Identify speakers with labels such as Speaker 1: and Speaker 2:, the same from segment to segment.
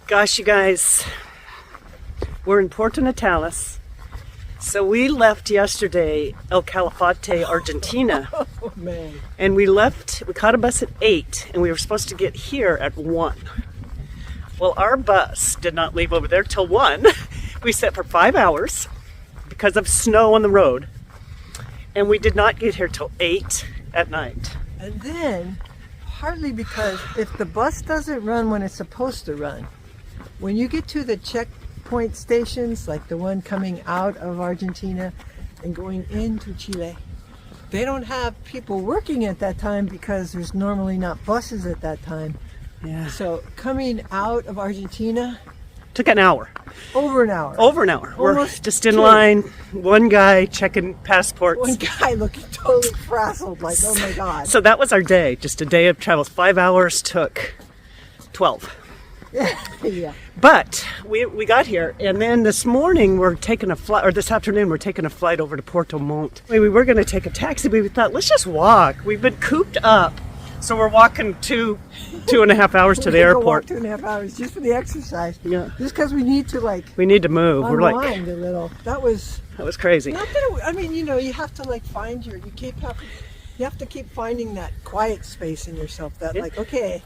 Speaker 1: Gosh, you guys, we're in Puerto Natales. So we left yesterday El Calafate, Argentina.
Speaker 2: Oh, man.
Speaker 1: And we caught a bus at 8, and we were supposed to get here at 1. Well, our bus did not leave over there till 1. We sat for 5 hours because of snow on the road. And we did not get here till 8 at night.
Speaker 2: And then, partly because if the bus doesn't run when it's supposed to run, when you get to the checkpoint stations, like the one coming out of Argentina and going into Chile, they don't have people working at that time because there's normally not buses at that time.
Speaker 1: Yeah.
Speaker 2: So coming out of Argentina,
Speaker 1: Took an hour.
Speaker 2: over an hour.
Speaker 1: Over an hour. We're
Speaker 2: Almost
Speaker 1: just in
Speaker 2: 2.
Speaker 1: line. One guy checking passports.
Speaker 2: One guy looking totally frazzled, like, oh my God.
Speaker 1: So that was our day. Just a day of travel. 5 hours took 12.
Speaker 2: Yeah.
Speaker 1: But we got here, and then this morning we're taking a flight, or this afternoon we're taking a flight over to Puerto Montt. We were going to take a taxi, but we thought, let's just walk. We've been cooped up, so we're walking 2.5 hours to the airport.
Speaker 2: 2.5 hours just for the exercise.
Speaker 1: Yeah.
Speaker 2: Just because we need to
Speaker 1: We need to move. We're like,
Speaker 2: unwind a little. That was
Speaker 1: crazy.
Speaker 2: not that. I mean, you have to find you have to keep finding that quiet space in yourself. That okay.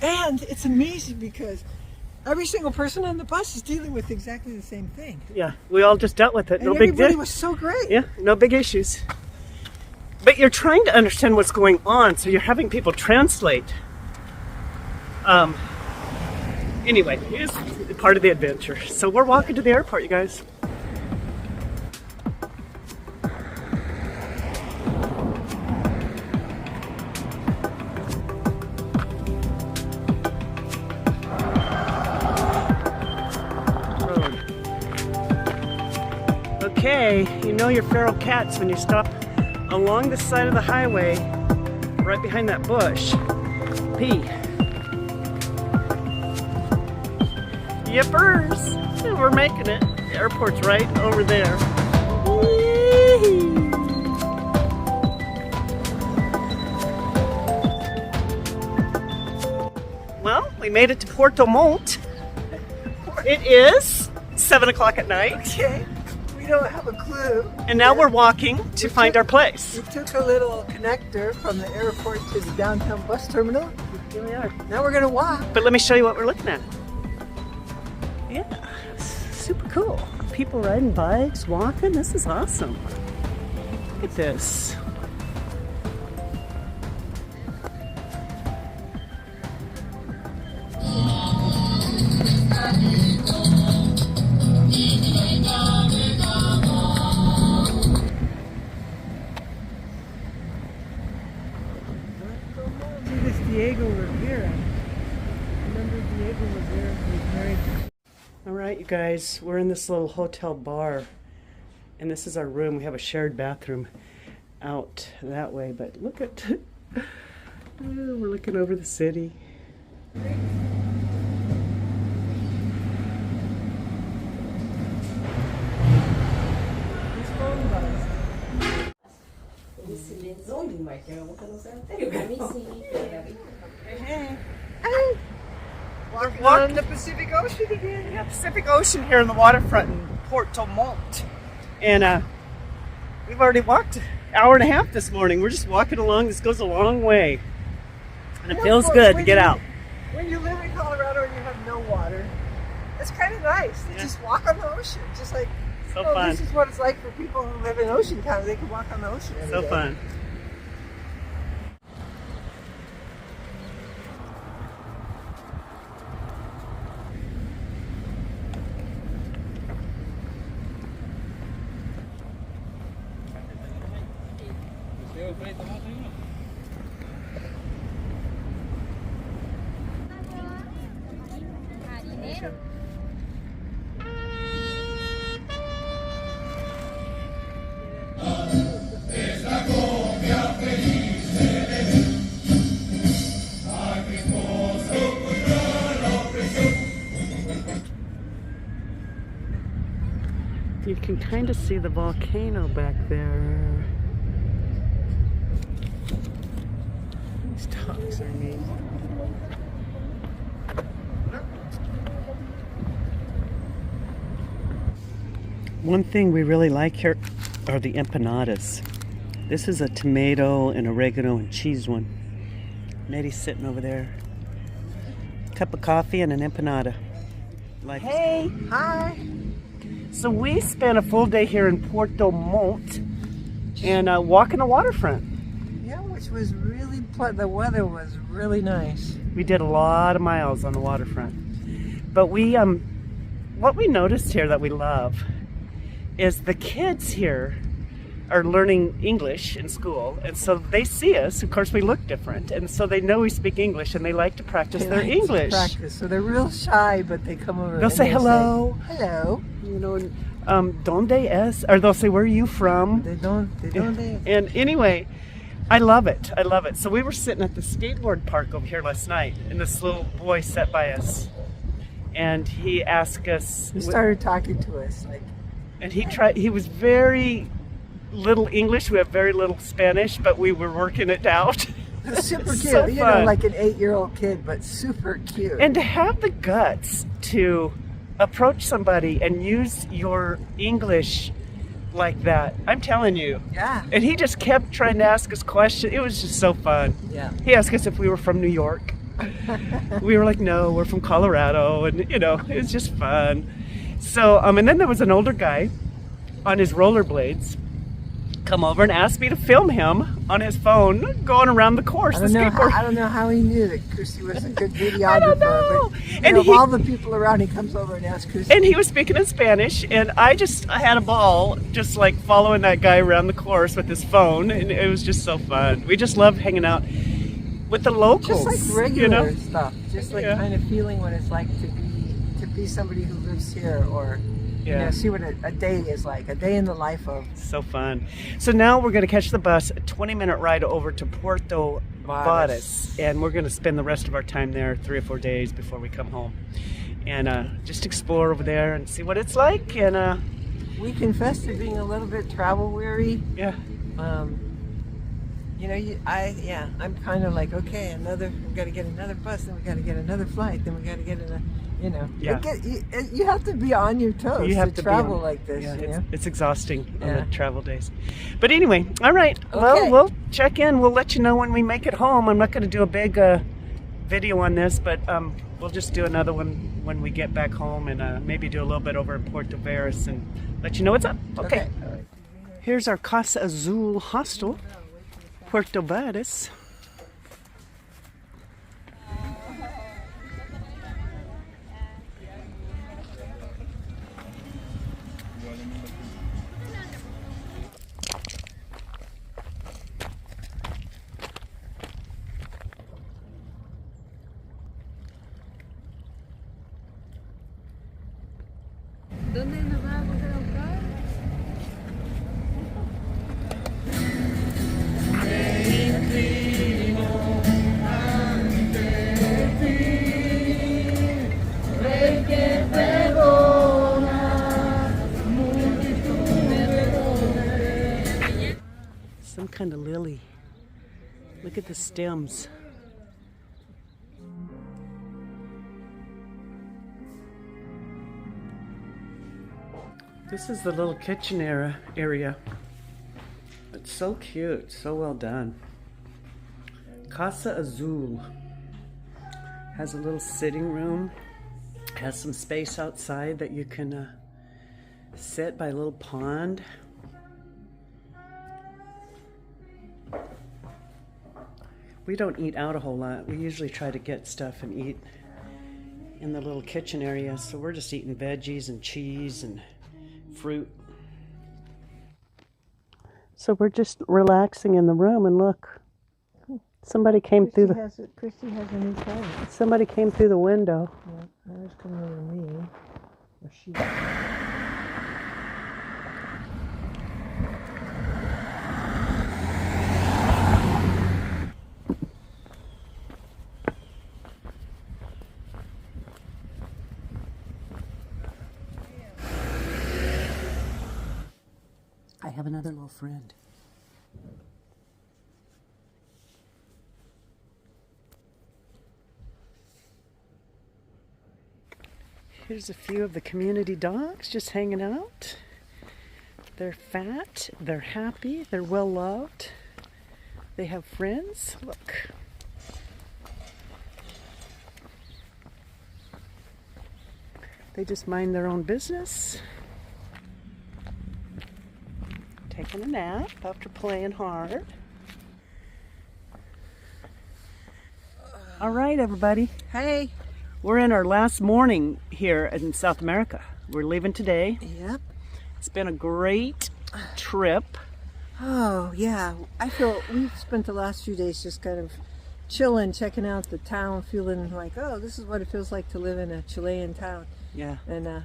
Speaker 2: And it's amazing because every single person on the bus is dealing with exactly the same thing.
Speaker 1: Yeah, we all just dealt with it.
Speaker 2: And
Speaker 1: No big
Speaker 2: everybody
Speaker 1: deal.
Speaker 2: was so great.
Speaker 1: Yeah, no big issues. But you're trying to understand what's going on, so you're having people translate. Anyway, it's part of the adventure. So we're walking to the airport, you guys. Okay, you know your feral cats when you stop along the side of the highway, right behind that bush. Pee. Yippers! We're making it. The airport's right over there. Well, we made it to Puerto Montt. It is 7 o'clock at night.
Speaker 2: Okay. We don't have a clue.
Speaker 1: And now we're walking to find our place.
Speaker 2: We took a little connector from the airport to the downtown bus terminal.
Speaker 1: Here we are.
Speaker 2: Now we're gonna walk.
Speaker 1: But let me show you what we're looking at. Yeah, it's super cool. People riding bikes, walking. This is awesome. Look at this. All right, you guys, we're in this little hotel bar, and this is our room. We have a shared bathroom out that way, but look at, we're looking over the city. Hey.
Speaker 2: We're on the Pacific Ocean again.
Speaker 1: Yeah, Pacific Ocean here in the waterfront in Puerto Montt. And we've already walked an hour and a half this morning. We're just walking along. This goes a long way. And it feels good to get out.
Speaker 2: When you live in Colorado and you have no water, it's kind of nice to just walk on the ocean. Just like,
Speaker 1: fun.
Speaker 2: This is what it's like for people who live in ocean town. They can walk on the ocean every day.
Speaker 1: Fun. You can kind of see the volcano back there. These dogs are neat. One thing we really like here are the empanadas. This is a tomato and oregano and cheese one. Nettie's sitting over there. Cup of coffee and an empanada. Hey!
Speaker 2: Hi.
Speaker 1: So we spent a full day here in Puerto Montt and walking the waterfront.
Speaker 2: Yeah, which was really the weather was really nice.
Speaker 1: We did a lot of miles on the waterfront. But we what we noticed here that we love is the kids here are learning English in school, and so they see us. Of course, we look different, and so they know we speak English, and they like to practice their English.
Speaker 2: So they're real shy, but they come over.
Speaker 1: They'll say hello.
Speaker 2: Hello.
Speaker 1: You know, donde es? Or they'll say, where are you from?
Speaker 2: They don't.
Speaker 1: And anyway, I love it. I love it. So we were sitting at the skateboard park over here last night, and this little boy sat by us, and he asked us.
Speaker 2: He started talking to us, like.
Speaker 1: And he was very little English. We have very little Spanish, but we were working it out.
Speaker 2: Super cute.
Speaker 1: So
Speaker 2: you know, like an 8-year-old kid, but super cute.
Speaker 1: And to have the guts to approach somebody and use your English like that, I'm telling you.
Speaker 2: Yeah.
Speaker 1: And he just kept trying to ask us questions. It was just so fun.
Speaker 2: Yeah.
Speaker 1: He asked us if we were from New York. We were like, no, we're from Colorado. And, you know, it was just fun. So, and then there was an older guy on his rollerblades come over and asked me to film him on his phone going around the course.
Speaker 2: I don't know how he knew that Chrissy was a good videographer.
Speaker 1: I don't know.
Speaker 2: But and of all the people around, he comes over and asks Chrissy.
Speaker 1: And he was speaking in Spanish, and I had a ball just like following that guy around the course with his phone, and it was just so fun. We just loved hanging out with the locals.
Speaker 2: Just like regular
Speaker 1: you know?
Speaker 2: stuff. Just like kind of feeling what it's like to be somebody who lives here, or you know, see what a day is like, a day in the life of.
Speaker 1: So fun. So now we're going to catch the bus, a 20-minute ride over to Puerto Varas, and we're going to spend the rest of our time there 3 or 4 days before we come home, and just explore over there and see what it's like. And
Speaker 2: we confess to being a little bit travel weary.
Speaker 1: Yeah.
Speaker 2: You know, I'm kind of like, okay, we got to get another bus, then we got to get another flight, then we got to get another. You know, you have to be on your toes to travel like this.
Speaker 1: Yeah,
Speaker 2: you know?
Speaker 1: It's exhausting on the travel days. But anyway, all right.
Speaker 2: Okay.
Speaker 1: Well, we'll check in. We'll let you know when we make it home. I'm not going to do a big video on this, but we'll just do another one when we get back home, and maybe do a little bit over in Puerto Varas and let you know what's up. Okay.
Speaker 2: All right.
Speaker 1: Here's our Casa Azul hostel, Puerto Varas.
Speaker 3: ¿Dónde nos va a volver a buscar?
Speaker 1: Some kind of lily. Look at the stems. This is the little kitchen area. It's so cute, so well done. Casa Azul has a little sitting room, has some space outside that you can sit by a little pond. We don't eat out a whole lot. We usually try to get stuff and eat in the little kitchen area, so we're just eating veggies and cheese and fruit. So we're just relaxing in the room, and look, somebody came through the.
Speaker 2: Christy has a new phone.
Speaker 1: Somebody came through the window.
Speaker 2: Yeah, there's coming over me. Or she.
Speaker 1: I have another little friend. Here's a few of the community dogs just hanging out. They're fat, they're happy, they're well loved. They have friends. Look. They just mind their own business. Taking a nap after playing hard. All right, everybody.
Speaker 2: Hey.
Speaker 1: We're in our last morning here in South America. We're leaving today.
Speaker 2: Yep.
Speaker 1: It's been a great trip.
Speaker 2: Oh, yeah. I feel we've spent the last few days just kind of chilling, checking out the town, feeling like, oh, this is what it feels like to live in a Chilean town.
Speaker 1: Yeah.
Speaker 2: And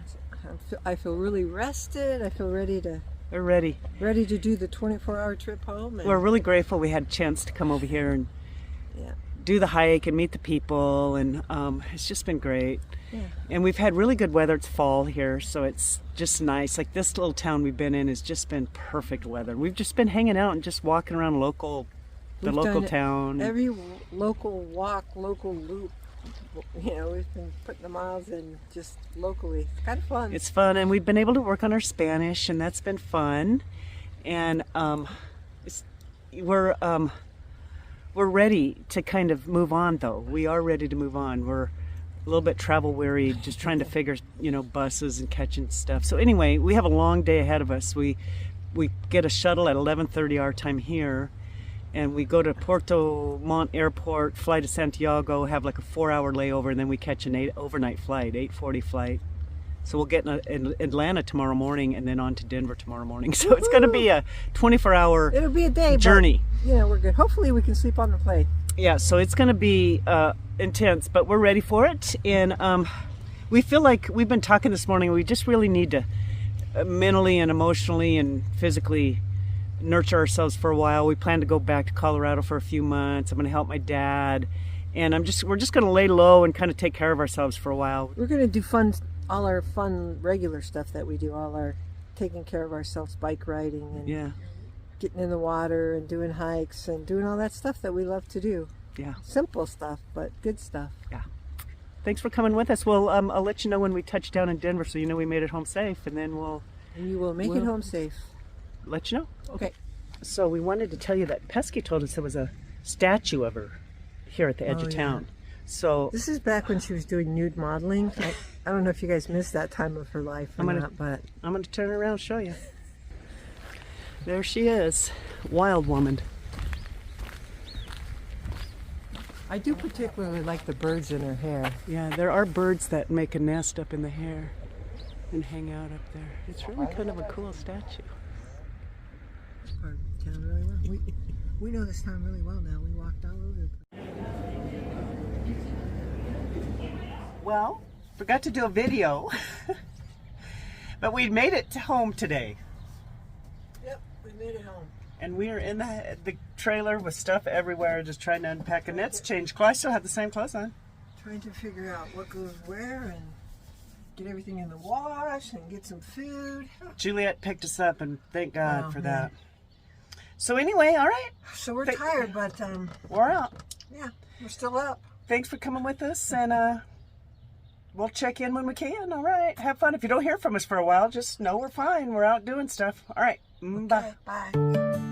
Speaker 2: I feel really rested. I feel ready to
Speaker 1: We're ready.
Speaker 2: to do the 24-hour trip home. And,
Speaker 1: We're really grateful we had a chance to come over here and
Speaker 2: yeah.
Speaker 1: do the hike and meet the people, and it's just been great.
Speaker 2: Yeah.
Speaker 1: And we've had really good weather. It's fall here, so it's just nice. Like this little town we've been in has just been perfect weather. We've just been hanging out and just walking around the local
Speaker 2: We've
Speaker 1: town.
Speaker 2: Every local walk, local loop. You know, we've been putting the miles in just locally. It's kind of fun.
Speaker 1: It's fun, and we've been able to work on our Spanish, and that's been fun. And we're ready to kind of move on, though. We are ready to move on. We're a little bit travel weary, just trying to figure, buses and catching stuff. So anyway, we have a long day ahead of us. We get a shuttle at 11:30 our time here, and we go to Puerto, Montt airport, fly to Santiago, have like a 4-hour layover, and then we catch an overnight flight, 8:40 flight. So we'll get in Atlanta tomorrow morning and then on to Denver tomorrow morning. So it's going to be a 24-hour
Speaker 2: It'll be a day
Speaker 1: journey.
Speaker 2: But, we're good. Hopefully we can sleep on the plane.
Speaker 1: Yeah, so it's going to be intense, but we're ready for it. And we feel like we've been talking this morning. We just really need to mentally and emotionally and physically nurture ourselves for a while. We plan to go back to Colorado for a few months. I'm going to help my dad, and we're just going to lay low and kind of take care of ourselves for a while.
Speaker 2: We're going to do all our fun regular stuff that we do, all our taking care of ourselves, bike riding and getting in the water and doing hikes and doing all that stuff that we love to do.
Speaker 1: Yeah.
Speaker 2: Simple stuff, but good stuff.
Speaker 1: Yeah. Thanks for coming with us. Well, I'll let you know when we touch down in Denver, so you know we made it home safe, and then
Speaker 2: And you will make it home safe.
Speaker 1: let you know.
Speaker 2: Okay.
Speaker 1: So we wanted to tell you that Pesky told us there was a statue of her here at the edge of town. So
Speaker 2: This is back when she was doing nude modeling. I don't know if you guys missed that time of her life or not, but
Speaker 1: I'm going to turn around and show you. There she is, wild woman.
Speaker 2: I do particularly like the birds in her hair.
Speaker 1: Yeah, there are birds that make a nest up in the hair and hang out up there. It's really kind of a cool statue.
Speaker 2: This part of town really well. We know this town really well now. We walked all over the place.
Speaker 1: Well, forgot to do a video, but we made it to home today.
Speaker 2: Yep, we made it home.
Speaker 1: And we are in the trailer with stuff everywhere, just trying to unpack. Annette's changed clothes. I still have the same clothes on.
Speaker 2: Trying to figure out what goes where and get everything in the wash and get some food.
Speaker 1: Juliet picked us up, and thank God
Speaker 2: Oh,
Speaker 1: for
Speaker 2: man.
Speaker 1: that. So anyway, all right,
Speaker 2: So we're tired, but
Speaker 1: we're out.
Speaker 2: yeah, we're still up.
Speaker 1: Thanks for coming with us, and we'll check in when we can. All right, have fun. If you don't hear from us for a while, just know we're fine. We're out doing stuff. All right, bye.
Speaker 2: Okay, bye.